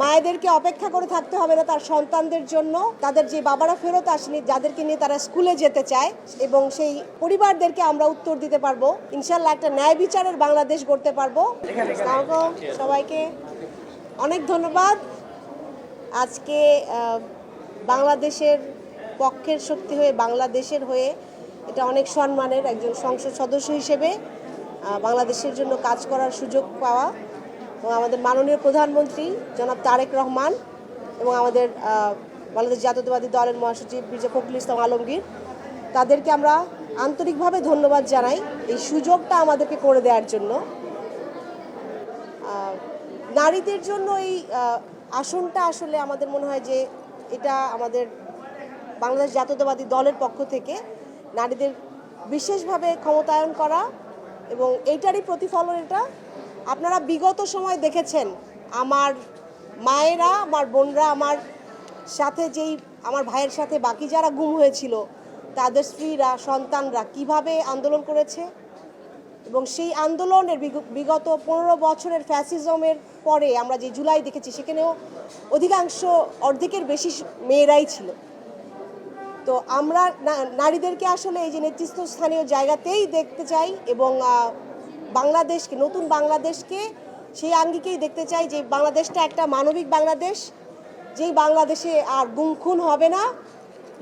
মায়েদেরকে অপেক্ষা করে থাকতে হবে না তার সন্তানদের জন্য, তাদের যে বাবারা ফেরত আসেনি, যাদেরকে নিয়ে তারা স্কুলে যেতে চায়, এবং সেই পরিবারদেরকে আমরা উত্তর দিতে পারবো। ইনশাল্লাহ একটা ন্যায় বিচারের বাংলাদেশ গড়তে পারবো। সবাইকে অনেক ধন্যবাদ। আজকে বাংলাদেশের পক্ষের শক্তি হয়ে, বাংলাদেশের হয়ে, এটা অনেক সম্মানের একজন সংসদ সদস্য হিসেবে বাংলাদেশের জন্য কাজ করার সুযোগ পাওয়া, এবং আমাদের মাননীয় প্রধানমন্ত্রী জনাব তারেক রহমান এবং আমাদের বাংলাদেশ জাতীয়তাবাদী দলের মহাসচিব মির্জা ফখরুল ইসলাম আলমগীর, তাদেরকে আমরা আন্তরিকভাবে ধন্যবাদ জানাই এই সুযোগটা আমাদেরকে করে দেওয়ার জন্য। নারীদের জন্য এই আসনটা আসলে আমাদের মনে হয় যে এটা আমাদের বাংলাদেশ জাতীয়তাবাদী দলের পক্ষ থেকে নারীদের বিশেষভাবে ক্ষমতায়ন করা, এবং এইটারই প্রতিফলন এটা। আপনারা বিগত সময় দেখেছেন আমার মায়েরা, আমার বোনরা, আমার সাথে আমার ভাইয়ের সাথে বাকি যারা গুম হয়েছিল তাদের স্ত্রীরা, সন্তানরা কিভাবে আন্দোলন করেছে, এবং সেই আন্দোলনের বিগত 15 বছরের ফ্যাসিজমের পরে আমরা যে জুলাই দেখেছি, সেখানেও অর্ধেকের বেশি মেয়েরাই ছিল। তো আমরা নারীদেরকে আসলে এই যে নেতৃত্বস্থানীয় জায়গাতেই দেখতে চাই, এবং বাংলাদেশকে, নতুন বাংলাদেশকে সেই আঙ্গিকেই দেখতে চাই, যে বাংলাদেশটা একটা মানবিক বাংলাদেশ, যেই বাংলাদেশে আর গুম খুন হবে না,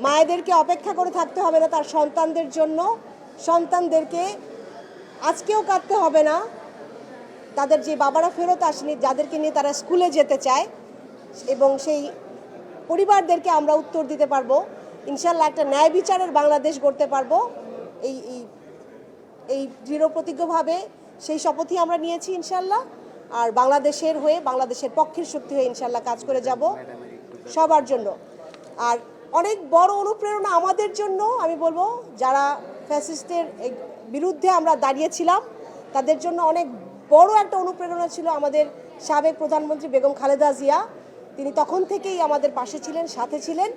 মায়েদেরকে অপেক্ষা করে থাকতে হবে না তার সন্তানদের জন্য, সন্তানদেরকে আজকেও কাঁদতে হবে না, তাদের যে বাবারা ফেরত আসেনি, যাদেরকে নিয়ে তারা স্কুলে যেতে চায়, এবং সেই পরিবারদেরকে আমরা উত্তর দিতে পারবো। ইনশাল্লাহ একটা ন্যায় বিচারের বাংলাদেশ গড়তে পারবো। এই দৃঢ় প্রতিজ্ঞভাবে সেই শপথই আমরা নিয়েছি ইনশাল্লাহ। আর বাংলাদেশের হয়ে, বাংলাদেশের পক্ষের শক্তি হয়ে ইনশাল্লাহ কাজ করে যাব সবার জন্য। আর অনেক বড় অনুপ্রেরণা আমাদের জন্য, আমি বলবো যারা ফ্যাসিস্টের বিরুদ্ধে আমরা দাঁড়িয়েছিলাম, তাদের জন্য অনেক বড় একটা অনুপ্রেরণা ছিল আমাদের সাবেক প্রধানমন্ত্রী বেগম খালেদা জিয়া। তিনি তখন থেকেই আমাদের পাশে ছিলেন, সাথে ছিলেন,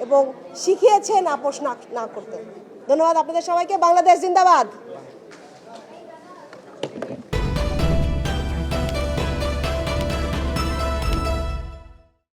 এবং শিখিয়েছেন আপোষ না করতে। ধন্যবাদ আপনাদের সবাইকে। বাংলাদেশ জিন্দাবাদ।